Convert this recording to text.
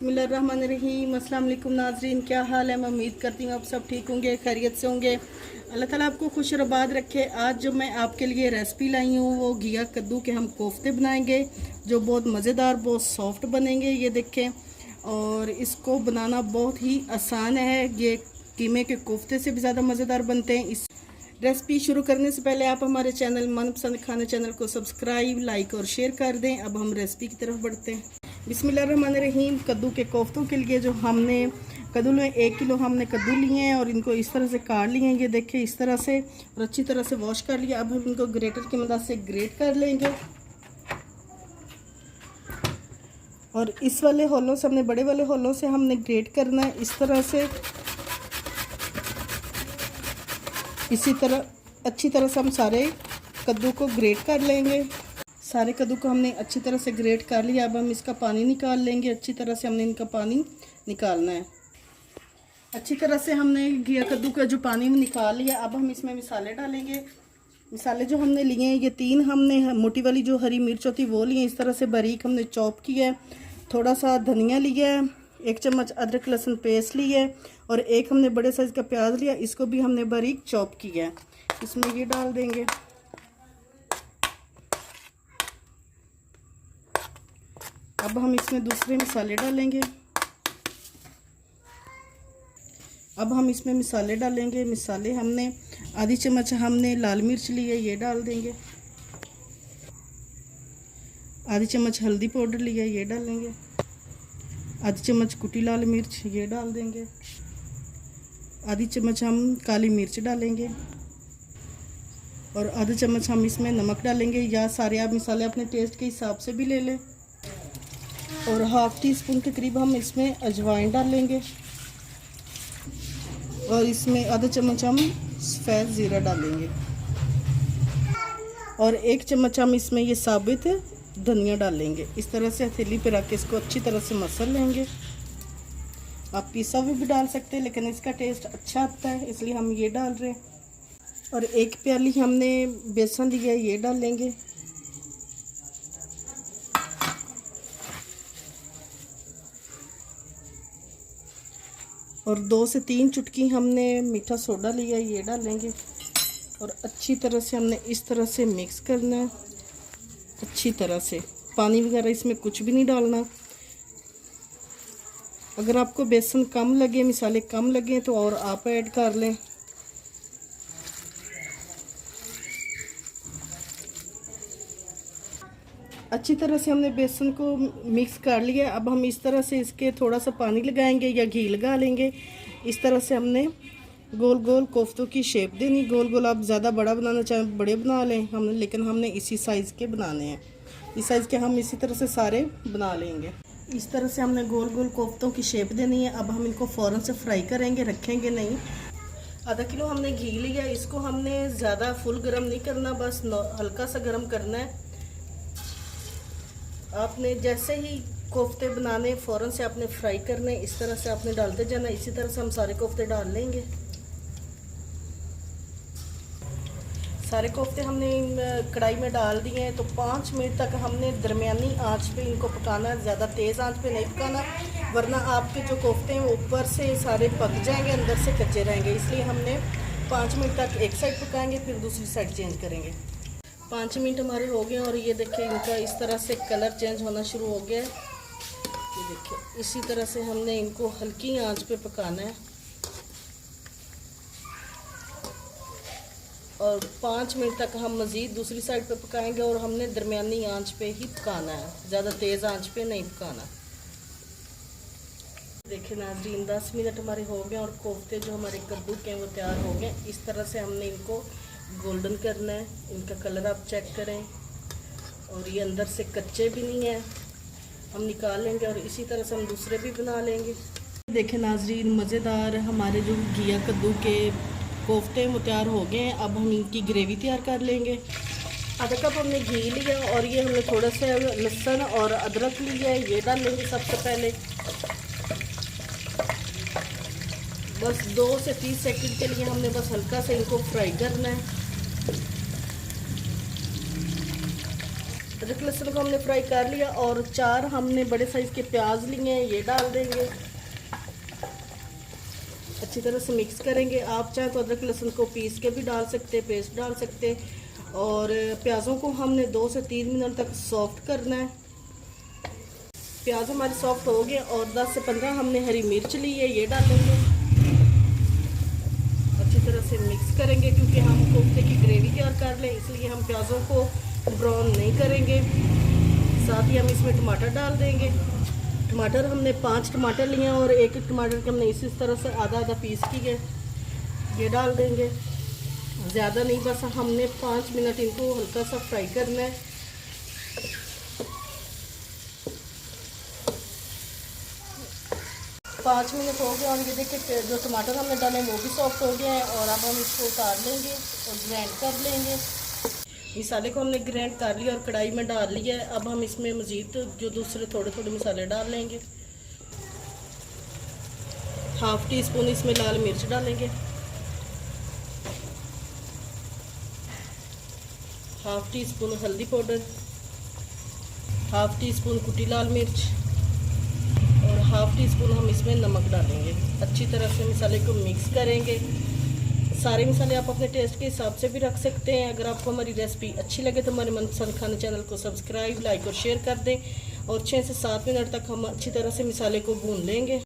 बिस्मिल्लाहिर्रहमानिर्रहीम। अस्सलाम वालेकुम नाज़रीन, क्या हाल है। मैं उम्मीद करती हूँ आप सब ठीक होंगे, खैरियत से होंगे। अल्लाह ताला आपको खुश और आबाद रखे। आज जो मैं आपके लिए रेसिपी लाई हूँ वो घिया कद्दू के हम कोफ्ते बनाएंगे जो बहुत मज़ेदार, बहुत सॉफ्ट बनेंगे। ये देखें, और इसको बनाना बहुत ही आसान है। ये कीमे के कोफ्ते से भी ज़्यादा मज़ेदार बनते हैं। इस रेसिपी शुरू करने से पहले आप हमारे चैनल मनपसंद खाने चैनल को सब्सक्राइब, लाइक और शेयर कर दें। अब हम रेसिपी की तरफ बढ़ते हैं। बिस्मिल्लाहिर्रहमानिर्रहीम। कद्दू के कोफ्तों के लिए जो हमने कद्दू में 1 किलो हमने कद्दू लिए हैं और इनको इस तरह से काट लिए हैं। ये देखिए इस तरह से, और अच्छी तरह से वॉश कर लिया। अब हम इनको ग्रेटर की मदद से ग्रेट कर लेंगे। और इस वाले होलों से, हमने बड़े वाले होलों से हमने ग्रेट करना है इस तरह से। इसी तरह अच्छी तरह से हम सारे कद्दू को ग्रेट कर लेंगे। सारे कद्दू को हमने अच्छी तरह से ग्रेट कर लिया। अब हम इसका पानी निकाल लेंगे। अच्छी तरह से हमने इनका पानी निकालना है। अच्छी तरह से हमने घिया कद्दू का जो पानी निकाल लिया। अब हम इसमें मिसाले डालेंगे। मिसाले जो हमने लिए हैं, ये 3 हमने मोटी वाली जो हरी मिर्च होती वो लिए, इस तरह से बारीक हमने चॉप किया है। थोड़ा सा धनिया लिया है, 1 चम्मच अदरक लहसुन पेस्ट लिया है, और 1 हमने बड़े साइज़ का प्याज लिया, इसको भी हमने बारीक चॉप किया है। इसमें ये डाल देंगे। अब हम इसमें दूसरे मसाले डालेंगे। अब हम इसमें मसाले डालेंगे। मसाले हमने आधी चम्मच हमने लाल मिर्च ली है, ये डाल देंगे। आधी चम्मच हल्दी पाउडर लिया है, ये डालेंगे। आधी चम्मच कुटी लाल मिर्च, ये डाल देंगे। आधी चम्मच हम काली मिर्च डालेंगे, और आधा चम्मच हम इसमें नमक डालेंगे, या सारे आप मसाले अपने टेस्ट के हिसाब से भी ले लें। और हाफ टी स्पून के करीब हम इसमें अजवाइन डालेंगे, और इसमें आधा चम्मच हम सफ़ेद ज़ीरा डालेंगे, और 1 चम्मच हम इसमें ये साबित धनिया डालेंगे। इस तरह से हथेली पे रख के इसको अच्छी तरह से मसल लेंगे। आप पिसा हुआ भी डाल सकते हैं, लेकिन इसका टेस्ट अच्छा आता है इसलिए हम ये डाल रहे हैं। और 1 प्याली हमने बेसन लिया है, ये डालेंगे। और 2 से 3 चुटकी हमने मीठा सोडा लिया, ये डालेंगे। और अच्छी तरह से हमने इस तरह से मिक्स करना है, अच्छी तरह से। पानी वगैरह इसमें कुछ भी नहीं डालना। अगर आपको बेसन कम लगे, मसाले कम लगे, तो और आप ऐड कर लें। अच्छी तरह से हमने बेसन को मिक्स कर लिया। अब हम इस तरह से इसके थोड़ा सा पानी लगाएंगे या घी लगा लेंगे। इस तरह से हमने गोल गोल कोफ्तों की शेप देनी। गोल गोल आप ज़्यादा बड़ा बनाना चाहें बड़े बना लें हमने, लेकिन हमने इसी साइज़ के बनाने हैं। इस साइज़ के हम इसी तरह से सारे बना लेंगे। इस तरह से हमने गोल गोल कोफ्तों की शेप देनी है। अब हम इनको फ़ौरन से फ्राई करेंगे, रखेंगे नहीं। आधा किलो हमने घी लिया, इसको हमने ज़्यादा फुल गर्म नहीं करना, बस हल्का सा गर्म करना है। आपने जैसे ही कोफ्ते बनाने फ़ौरन से आपने फ्राई करने, इस तरह से आपने डालते जाना। इसी तरह से हम सारे कोफ्ते डाल लेंगे। सारे कोफ्ते हमने कढ़ाई में डाल दिए हैं। तो 5 मिनट तक हमने दरमियानी आंच पे इनको पकाना है, ज़्यादा तेज़ आंच पे नहीं पकाना, वरना आपके जो कोफ्ते हैं वो ऊपर से सारे पक जाएंगे, अंदर से कच्चे रहेंगे। इसलिए हमने 5 मिनट तक एक साइड पकाएंगे, फिर दूसरी साइड चेंज करेंगे। 5 मिनट हमारे हो गए, और ये देखिए इनका इस तरह से कलर चेंज होना शुरू हो गया है। ये देखिए इसी तरह से हमने इनको हल्की आंच पे पकाना है, और 5 मिनट तक हम मज़ीद दूसरी साइड पे पकाएंगे। और हमने दरमियानी आंच पे ही पकाना है, ज़्यादा तेज़ आंच पे नहीं पकाना। देखिए नाज़रीन, 10 मिनट हमारे हो गए, और कोफ्ते जो हमारे कद्दू के वो तैयार हो गए। इस तरह से हमने इनको गोल्डन करना है। इनका कलर आप चेक करें, और ये अंदर से कच्चे भी नहीं है। हम निकाल लेंगे, और इसी तरह से हम दूसरे भी बना लेंगे। देखें नाज़रीन, मज़ेदार हमारे जो घिया कद्दू के कोफ्ते वो तैयार हो गए हैं। अब हम इनकी ग्रेवी तैयार कर लेंगे। आधा कप हमने घी लिया, और ये हमने थोड़ा सा लहसुन और अदरक लिया है, ये डाल लेंगे सबसे पहले। बस 2 से 30 सेकंड के लिए हमने बस हल्का से इनको फ्राई करना है। अदरक लहसुन को हमने फ्राई कर लिया और 4 हमने बड़े साइज़ के प्याज लिए हैं, ये डाल देंगे। अच्छी तरह से मिक्स करेंगे। आप चाहें तो अदरक लहसुन को पीस के भी डाल सकते, पेस्ट डाल सकते। और प्याज़ों को हमने 2 से 3 मिनट तक सॉफ्ट करना है। प्याज हमारे सॉफ्ट हो गए और 10 से 15 हमने हरी मिर्च ली है, ये डालेंगे। अच्छी तरह से मिक्स करेंगे क्योंकि हम कोफ्ते की ग्रेवी तैयार कर लें, इसलिए हम प्याज़ों को ब्राउन नहीं करेंगे। साथ ही हम इसमें टमाटर डाल देंगे। टमाटर हमने 5 टमाटर लिए हैं और एक टमाटर के हमने इसी तरह से आधा आधा पीस किए, ये डाल देंगे। ज़्यादा नहीं, बस हमने 5 मिनट इनको हल्का सा फ्राई करना है। पाँच मिनट हो गए और ये देखिए जो टमाटर हमने डाले वो भी सॉफ्ट हो गए हैं। और अब हम इसको उतार लेंगे और ग्राइंड कर लेंगे। मसाले को हमने ग्राइंड कर लिया और कढ़ाई में डाल लिया है। अब हम इसमें मज़ीद जो दूसरे थोड़े थोड़े मसाले डाल लेंगे। हाफ़ टी स्पून इसमें लाल मिर्च डालेंगे, हाफ़ टी स्पून हल्दी पाउडर, हाफ़ टी स्पून कुटी लाल मिर्च और हाफ़ टी स्पून हम इसमें नमक डालेंगे। अच्छी तरह से मसाले को मिक्स करेंगे। सारे मसाले आप अपने टेस्ट के हिसाब से भी रख सकते हैं। अगर आपको हमारी रेसिपी अच्छी लगे तो हमारे मनपसंद खाने चैनल को सब्सक्राइब, लाइक और शेयर कर दें। और 6 से 7 मिनट तक हम अच्छी तरह से मसाले को भून लेंगे।